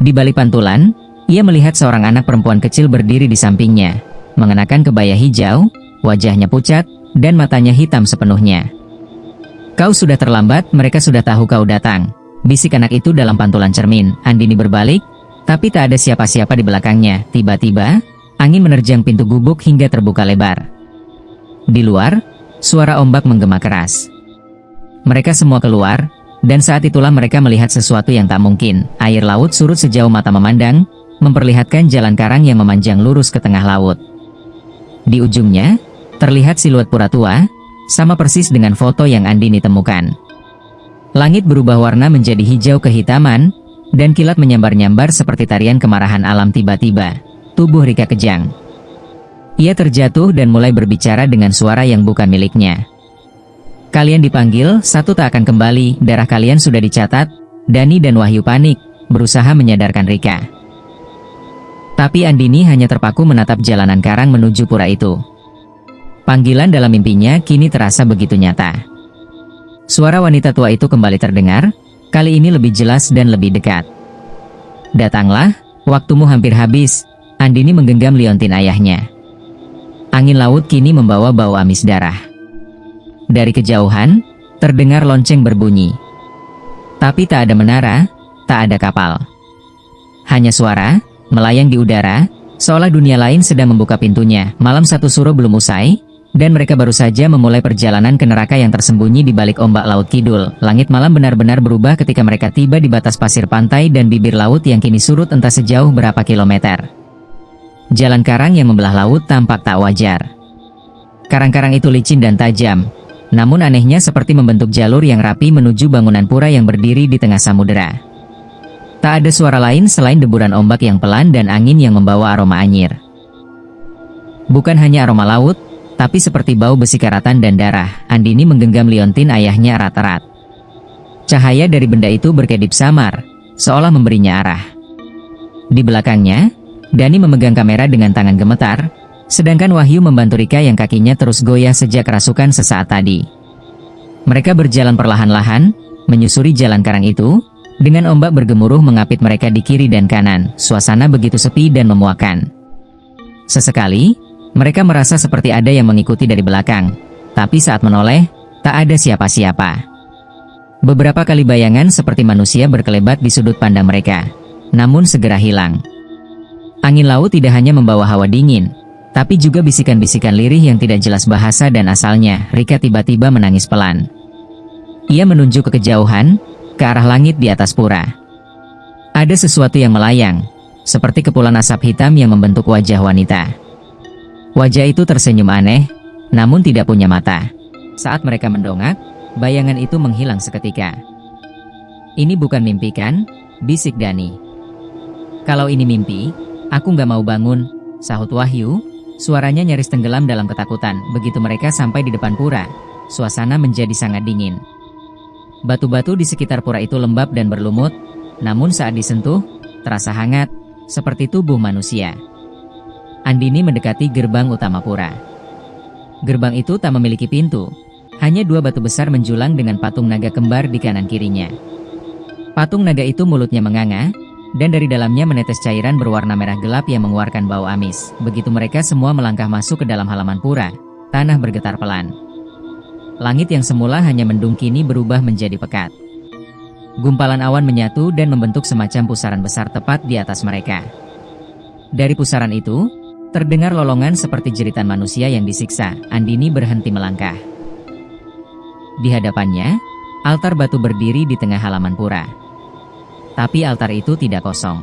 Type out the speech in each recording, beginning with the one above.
Di balik pantulan, ia melihat seorang anak perempuan kecil berdiri di sampingnya, mengenakan kebaya hijau, wajahnya pucat, dan matanya hitam sepenuhnya. "Kau sudah terlambat, mereka sudah tahu kau datang," bisik anak itu dalam pantulan cermin. Andini berbalik, tapi tak ada siapa-siapa di belakangnya. Tiba-tiba, angin menerjang pintu gubuk hingga terbuka lebar. Di luar, suara ombak menggema keras. Mereka semua keluar, dan saat itulah mereka melihat sesuatu yang tak mungkin. Air laut surut sejauh mata memandang, memperlihatkan jalan karang yang memanjang lurus ke tengah laut. Di ujungnya, terlihat siluet pura tua, sama persis dengan foto yang Andini temukan. Langit berubah warna menjadi hijau kehitaman, dan kilat menyambar-nyambar seperti tarian kemarahan alam. Tiba-tiba, tubuh Rika kejang. Ia terjatuh dan mulai berbicara dengan suara yang bukan miliknya. "Kalian dipanggil, satu tak akan kembali, darah kalian sudah dicatat." Dani dan Wahyu panik, berusaha menyadarkan Rika. Tapi Andini hanya terpaku menatap jalanan karang menuju pura itu. Panggilan dalam mimpinya kini terasa begitu nyata. Suara wanita tua itu kembali terdengar, kali ini lebih jelas dan lebih dekat. "Datanglah, waktumu hampir habis." Andini menggenggam liontin ayahnya. Angin laut kini membawa bau amis darah. Dari kejauhan, terdengar lonceng berbunyi. Tapi tak ada menara, tak ada kapal. Hanya suara melayang di udara, seolah dunia lain sedang membuka pintunya. Malam satu suro belum usai, dan mereka baru saja memulai perjalanan ke neraka yang tersembunyi di balik ombak laut kidul. Langit malam benar-benar berubah ketika mereka tiba di batas pasir pantai dan bibir laut yang kini surut entah sejauh berapa kilometer. Jalan karang yang membelah laut tampak tak wajar. Karang-karang itu licin dan tajam, namun anehnya seperti membentuk jalur yang rapi menuju bangunan pura yang berdiri di tengah samudera. Tak ada suara lain selain deburan ombak yang pelan dan angin yang membawa aroma anyir. Bukan hanya aroma laut, tapi seperti bau besi karatan dan darah. Andini menggenggam liontin ayahnya erat-erat. Cahaya dari benda itu berkedip samar, seolah memberinya arah. Di belakangnya, Dani memegang kamera dengan tangan gemetar, sedangkan Wahyu membantu Rika yang kakinya terus goyah sejak kerasukan sesaat tadi. Mereka berjalan perlahan-lahan, menyusuri jalan karang itu, dengan ombak bergemuruh mengapit mereka di kiri dan kanan. Suasana begitu sepi dan memuakkan. Sesekali, mereka merasa seperti ada yang mengikuti dari belakang, tapi saat menoleh, tak ada siapa-siapa. Beberapa kali bayangan seperti manusia berkelebat di sudut pandang mereka, namun segera hilang. Angin laut tidak hanya membawa hawa dingin, tapi juga bisikan-bisikan lirih yang tidak jelas bahasa dan asalnya. Rika tiba-tiba menangis pelan. Ia menunjuk ke kejauhan, ke arah langit di atas pura. Ada sesuatu yang melayang, seperti kepulan asap hitam yang membentuk wajah wanita. Wajah itu tersenyum aneh, namun tidak punya mata. Saat mereka mendongak, bayangan itu menghilang seketika. "Ini bukan mimpi kan?" bisik Dani. "Kalau ini mimpi, aku nggak mau bangun," sahut Wahyu, suaranya nyaris tenggelam dalam ketakutan. Begitu mereka sampai di depan pura, suasana menjadi sangat dingin. Batu-batu di sekitar pura itu lembab dan berlumut, namun saat disentuh, terasa hangat, seperti tubuh manusia. Andini mendekati gerbang utama pura. Gerbang itu tak memiliki pintu, hanya dua batu besar menjulang dengan patung naga kembar di kanan kirinya. Patung naga itu mulutnya menganga, dan dari dalamnya menetes cairan berwarna merah gelap yang mengeluarkan bau amis. Begitu mereka semua melangkah masuk ke dalam halaman pura, tanah bergetar pelan. Langit yang semula hanya mendung kini berubah menjadi pekat. Gumpalan awan menyatu dan membentuk semacam pusaran besar tepat di atas mereka. Dari pusaran itu, terdengar lolongan seperti jeritan manusia yang disiksa. Andini berhenti melangkah. Di hadapannya, altar batu berdiri di tengah halaman pura. Tapi altar itu tidak kosong.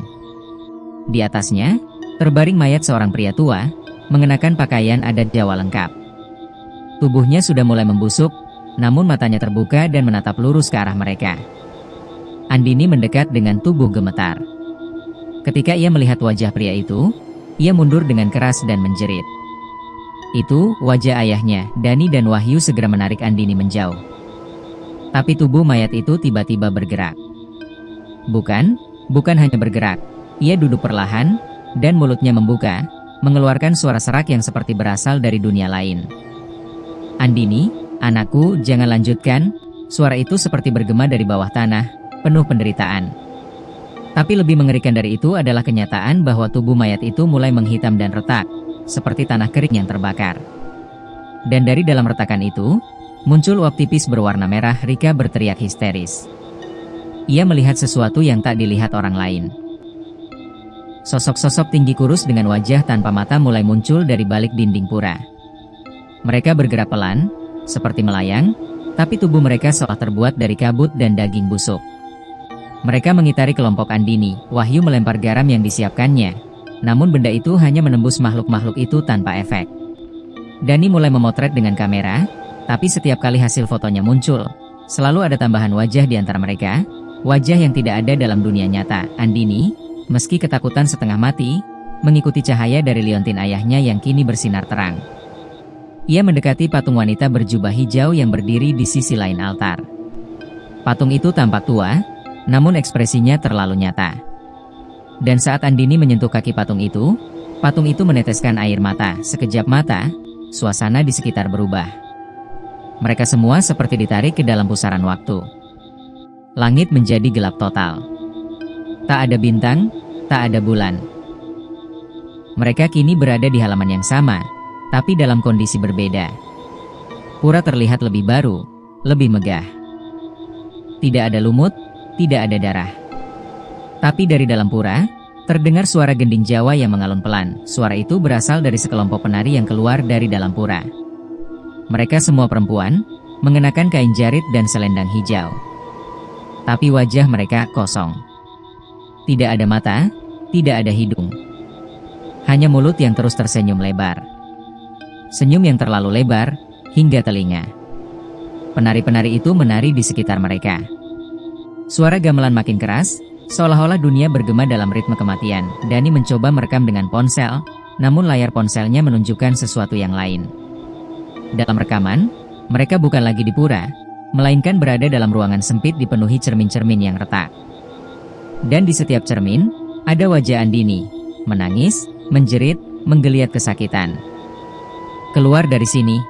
Di atasnya, terbaring mayat seorang pria tua, mengenakan pakaian adat Jawa lengkap. Tubuhnya sudah mulai membusuk, namun matanya terbuka dan menatap lurus ke arah mereka. Andini mendekat dengan tubuh gemetar. Ketika ia melihat wajah pria itu, ia mundur dengan keras dan menjerit. Itu wajah ayahnya. Dani dan Wahyu segera menarik Andini menjauh. Tapi tubuh mayat itu tiba-tiba bergerak. Bukan hanya bergerak. Ia duduk perlahan, dan mulutnya membuka, mengeluarkan suara serak yang seperti berasal dari dunia lain. "Andini, anakku, jangan lanjutkan." Suara itu seperti bergema dari bawah tanah, penuh penderitaan. Tapi lebih mengerikan dari itu adalah kenyataan bahwa tubuh mayat itu mulai menghitam dan retak, seperti tanah kering yang terbakar. Dan dari dalam retakan itu, muncul uap tipis berwarna merah. Rika berteriak histeris. Ia melihat sesuatu yang tak dilihat orang lain. Sosok-sosok tinggi kurus dengan wajah tanpa mata mulai muncul dari balik dinding pura. Mereka bergerak pelan, seperti melayang, tapi tubuh mereka seolah terbuat dari kabut dan daging busuk. Mereka mengitari kelompok Andini. Wahyu melempar garam yang disiapkannya, namun benda itu hanya menembus makhluk-makhluk itu tanpa efek. Dani mulai memotret dengan kamera, tapi setiap kali hasil fotonya muncul, selalu ada tambahan wajah di antara mereka, wajah yang tidak ada dalam dunia nyata. Andini, meski ketakutan setengah mati, mengikuti cahaya dari liontin ayahnya yang kini bersinar terang. Ia mendekati patung wanita berjubah hijau yang berdiri di sisi lain altar. Patung itu tampak tua, namun ekspresinya terlalu nyata. Dan saat Andini menyentuh kaki patung itu meneteskan air mata. Sekejap mata, suasana di sekitar berubah. Mereka semua seperti ditarik ke dalam pusaran waktu. Langit menjadi gelap total. Tak ada bintang, tak ada bulan. Mereka kini berada di halaman yang sama, tapi dalam kondisi berbeda. Pura terlihat lebih baru, lebih megah. Tidak ada lumut, tidak ada darah. Tapi dari dalam pura, terdengar suara gending Jawa yang mengalun pelan. Suara itu berasal dari sekelompok penari yang keluar dari dalam pura. Mereka semua perempuan, mengenakan kain jarit dan selendang hijau. Tapi wajah mereka kosong. Tidak ada mata, tidak ada hidung. Hanya mulut yang terus tersenyum lebar. Senyum yang terlalu lebar, hingga telinga. Penari-penari itu menari di sekitar mereka. Suara gamelan makin keras, seolah-olah dunia bergema dalam ritme kematian. Dani mencoba merekam dengan ponsel, namun layar ponselnya menunjukkan sesuatu yang lain. Dalam rekaman, mereka bukan lagi di pura, melainkan berada dalam ruangan sempit dipenuhi cermin-cermin yang retak. Dan di setiap cermin, ada wajah Andini, menangis, menjerit, menggeliat kesakitan. Keluar dari sini.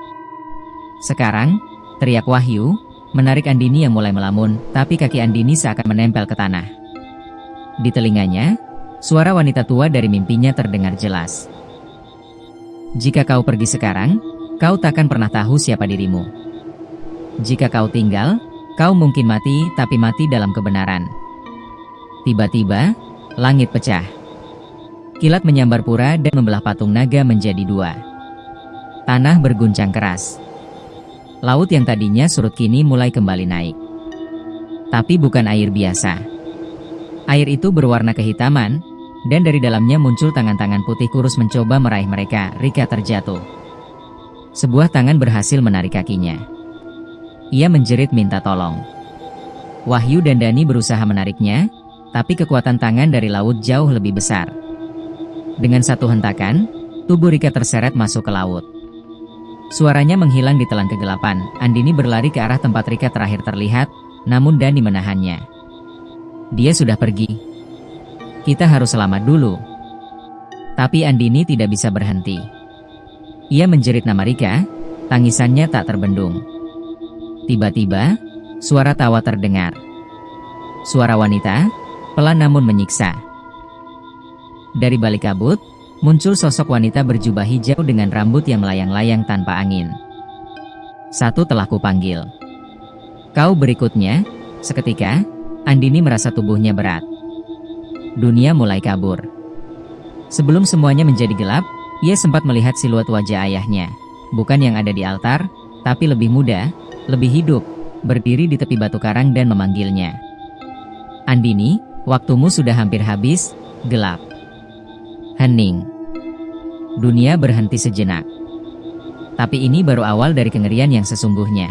Sekarang, teriak Wahyu, menarik Andini yang mulai melamun, tapi kaki Andini seakan menempel ke tanah. Di telinganya, suara wanita tua dari mimpinya terdengar jelas. Jika kau pergi sekarang, kau takkan pernah tahu siapa dirimu. Jika kau tinggal, kau mungkin mati, tapi mati dalam kebenaran. Tiba-tiba, langit pecah. Kilat menyambar pura dan membelah patung naga menjadi dua. Tanah berguncang keras. Laut yang tadinya surut kini mulai kembali naik. Tapi bukan air biasa. Air itu berwarna kehitaman, dan dari dalamnya muncul tangan-tangan putih kurus mencoba meraih mereka. Rika terjatuh. Sebuah tangan berhasil menarik kakinya. Ia menjerit minta tolong. Wahyu dan Dani berusaha menariknya, tapi kekuatan tangan dari laut jauh lebih besar. Dengan satu hentakan, tubuh Rika terseret masuk ke laut. Suaranya menghilang di telan kegelapan. Andini berlari ke arah tempat Rika terakhir terlihat, namun Dani menahannya. Dia sudah pergi. Kita harus selamat dulu. Tapi Andini tidak bisa berhenti. Ia menjerit nama Rika, tangisannya tak terbendung. Tiba-tiba, suara tawa terdengar. Suara wanita, pelan namun menyiksa. Dari balik kabut, muncul sosok wanita berjubah hijau dengan rambut yang melayang-layang tanpa angin. Satu telah kupanggil. Kau berikutnya. Seketika, Andini merasa tubuhnya berat. Dunia mulai kabur. Sebelum semuanya menjadi gelap, ia sempat melihat siluet wajah ayahnya. Bukan yang ada di altar, tapi lebih muda, lebih hidup, berdiri di tepi batu karang dan memanggilnya. Andini, waktumu sudah hampir habis. Gelap. Hening. Dunia berhenti sejenak. Tapi ini baru awal dari kengerian yang sesungguhnya.